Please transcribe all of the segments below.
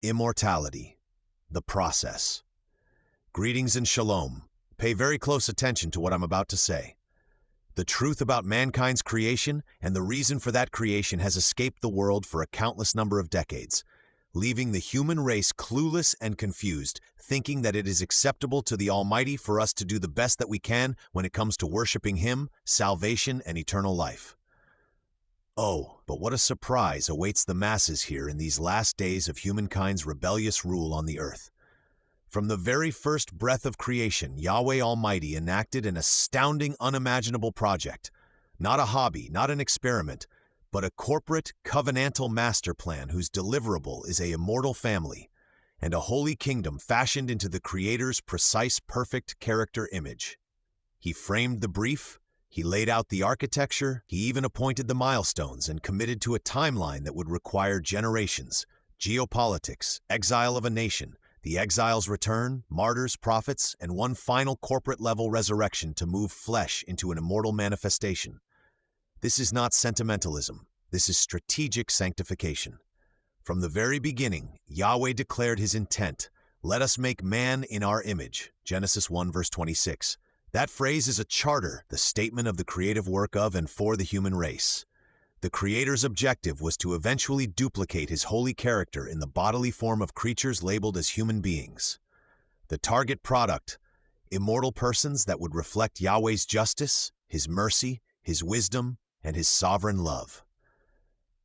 Immortality-The Process. Greetings and shalom. Pay very close attention to what I'm about to say. The truth about mankind's creation and the reason for that creation has escaped the world for a countless number of decades, leaving the human race clueless and confused, thinking that it is acceptable to the Almighty for us to do the best that we can when it comes to worshiping Him, salvation, and eternal life. Oh, but what a surprise awaits the masses here in these last days of humankind's rebellious rule on the earth. From the very first breath of creation, Yahweh Almighty enacted an astounding, unimaginable project. Not a hobby, not an experiment, but a corporate, covenantal master plan whose deliverable is an immortal family and a holy kingdom fashioned into the Creator's precise, perfect character image. He framed the brief, he laid out the architecture, he even appointed the milestones and committed to a timeline that would require generations, geopolitics, exile of a nation, the exile's return, martyrs, prophets, and one final corporate-level resurrection to move flesh into an immortal manifestation. This is not sentimentalism. This is strategic sanctification. From the very beginning, Yahweh declared His intent, "Let us make man in our image," Genesis 1 verse 26. That phrase is a charter, the statement of the creative work of and for the human race. The Creator's objective was to eventually duplicate His holy character in the bodily form of creatures labeled as human beings. The target product, immortal persons that would reflect Yahweh's justice, His mercy, His wisdom, and His sovereign love.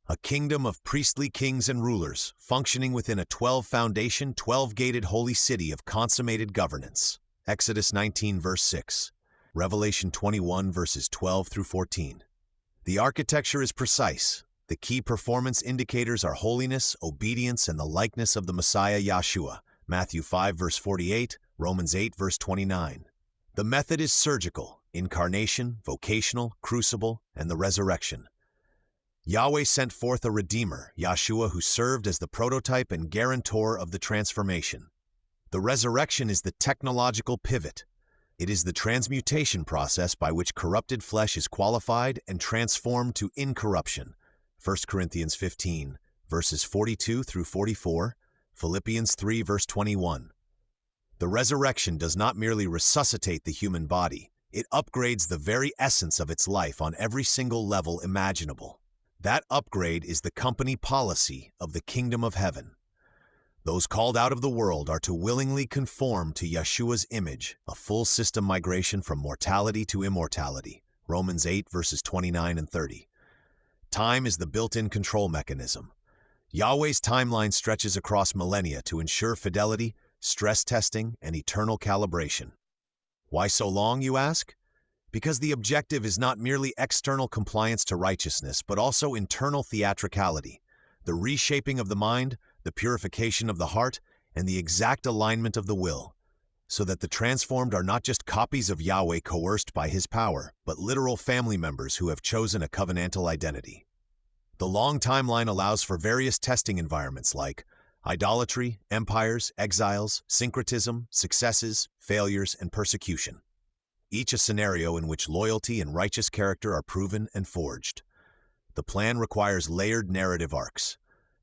A kingdom of priestly kings and rulers, functioning within a 12-foundation, 12-gated holy city of consummated governance. Exodus 19 verse 6, Revelation 21 verses 12 through 14. The architecture is precise. The key performance indicators are holiness, obedience, and the likeness of the Messiah Yahshua, Matthew 5 verse 48, Romans 8 verse 29. The method is surgical, incarnation, vocational, crucible, and the resurrection. Yahweh sent forth a Redeemer, Yahshua, who served as the prototype and guarantor of the transformation. The resurrection is the technological pivot. It is the transmutation process by which corrupted flesh is qualified and transformed to incorruption. 1 Corinthians 15, verses 42 through 44, Philippians 3, verse 21. The resurrection does not merely resuscitate the human body, it upgrades the very essence of its life on every single level imaginable. That upgrade is the company policy of the kingdom of heaven. Those called out of the world are to willingly conform to Yeshua's image, a full system migration from mortality to immortality. Romans 8 verses 29 and 30. Time is the built-in control mechanism. Yahweh's timeline stretches across millennia to ensure fidelity, stress testing, and eternal calibration. Why so long, you ask? Because the objective is not merely external compliance to righteousness, but also internal theatricality, the reshaping of the mind, the purification of the heart, and the exact alignment of the will, so that the transformed are not just copies of Yahweh coerced by His power, but literal family members who have chosen a covenantal identity. The long timeline allows for various testing environments like idolatry, empires, exiles, syncretism, successes, failures, and persecution. Each a scenario in which loyalty and righteous character are proven and forged. The plan requires layered narrative arcs.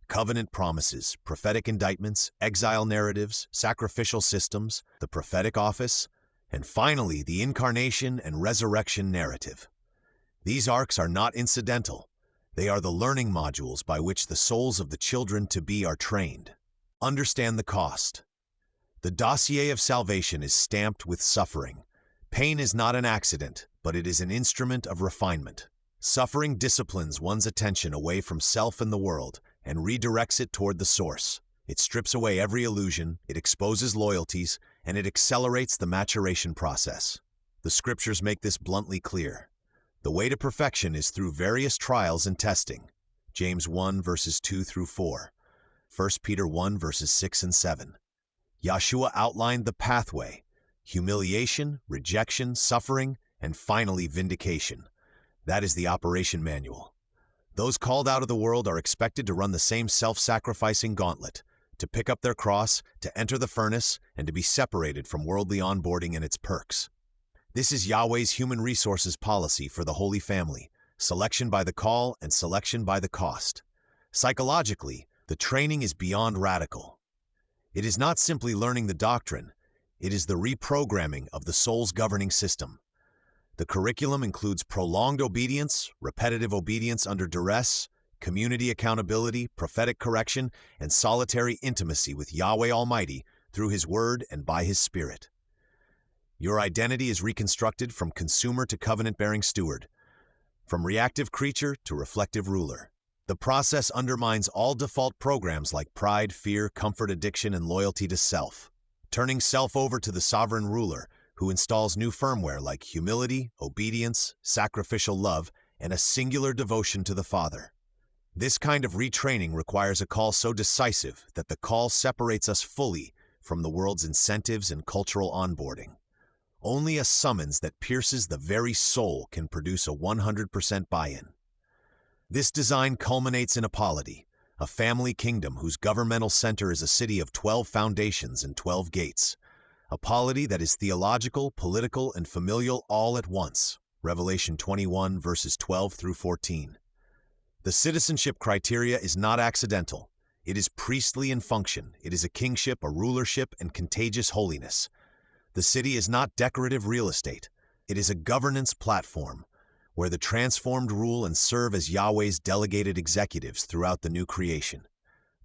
Covenant promises, prophetic indictments, exile narratives, sacrificial systems, the prophetic office, and finally the incarnation and resurrection narrative. These arcs are not incidental. They are the learning modules by which the souls of the children to be are trained. Understand the cost. The dossier of salvation is stamped with suffering. Pain is not an accident, but it is an instrument of refinement. Suffering disciplines one's attention away from self and the world, and redirects it toward the source. It strips away every illusion, it exposes loyalties, and it accelerates the maturation process. The scriptures make this bluntly clear. The way to perfection is through various trials and testing. James 1 verses 2 through 4. 1 Peter 1 verses 6 and 7. Yahshua outlined the pathway: humiliation, rejection, suffering, and finally vindication. That is the operation manual. Those called out of the world are expected to run the same self-sacrificing gauntlet, to pick up their cross, to enter the furnace, and to be separated from worldly onboarding and its perks. This is Yahweh's human resources policy for the Holy Family, selection by the call and selection by the cost. Psychologically, the training is beyond radical. It is not simply learning the doctrine, it is the reprogramming of the soul's governing system. The curriculum includes prolonged obedience, repetitive obedience under duress, community accountability, prophetic correction, and solitary intimacy with Yahweh Almighty through His Word and by His Spirit. Your identity is reconstructed from consumer to covenant-bearing steward, from reactive creature to reflective ruler. The process undermines all default programs like pride, fear, comfort addiction, and loyalty to self, turning self over to the sovereign ruler who installs new firmware like humility, obedience, sacrificial love, and a singular devotion to the Father. This kind of retraining requires a call so decisive that the call separates us fully from the world's incentives and cultural onboarding. Only a summons that pierces the very soul can produce a 100% buy-in. This design culminates in Immortality, a family kingdom whose governmental center is a city of 12 foundations and 12 gates. A polity that is theological, political, and familial all at once. Revelation 21, verses 12 through 14. The citizenship criteria is not accidental. It is priestly in function. It is a kingship, a rulership, and contagious holiness. The city is not decorative real estate. It is a governance platform, where the transformed rule and serve as Yahweh's delegated executives throughout the new creation.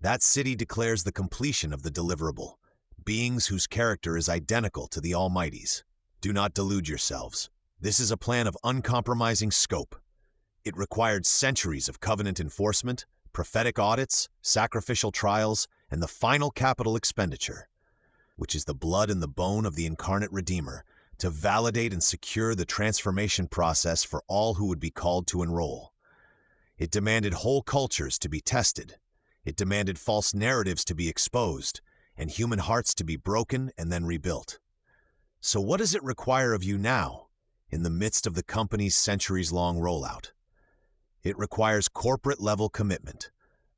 That city declares the completion of the deliverable, beings whose character is identical to the Almighty's. Do not delude yourselves. This is a plan of uncompromising scope. It required centuries of covenant enforcement, prophetic audits, sacrificial trials, and the final capital expenditure, which is the blood and the bone of the incarnate Redeemer, to validate and secure the transformation process for all who would be called to enroll. It demanded whole cultures to be tested. It demanded false narratives to be exposed, and human hearts to be broken and then rebuilt. So what does it require of you now, in the midst of the company's centuries-long rollout? It requires corporate-level commitment,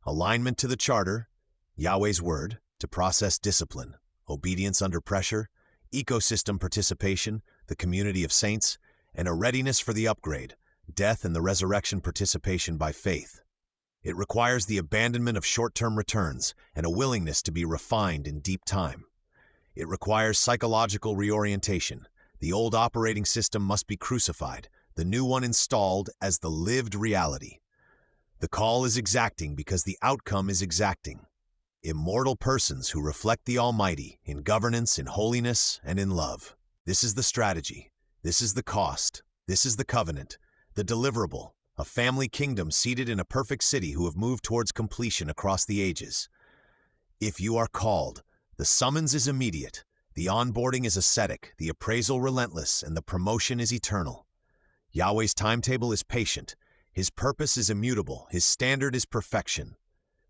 alignment to the charter, Yahweh's word, to process discipline, obedience under pressure, ecosystem participation, the community of saints, and a readiness for the upgrade, death and the resurrection participation by faith. It requires the abandonment of short-term returns and a willingness to be refined in deep time. It requires psychological reorientation. The old operating system must be crucified, the new one installed as the lived reality. The call is exacting because the outcome is exacting. Immortal persons who reflect the Almighty in governance, in holiness, and in love. This is the strategy. This is the cost. This is the covenant, the deliverable, a family kingdom seated in a perfect city who have moved towards completion across the ages. If you are called, the summons is immediate, the onboarding is ascetic, the appraisal relentless, and the promotion is eternal. Yahweh's timetable is patient, His purpose is immutable, His standard is perfection.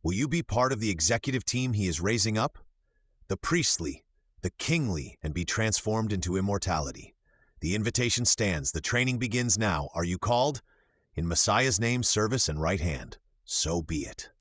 Will you be part of the executive team He is raising up? The priestly, the kingly, and be transformed into immortality. The invitation stands, the training begins now. Are you called? In Messiah's name, service, and right hand. So be it.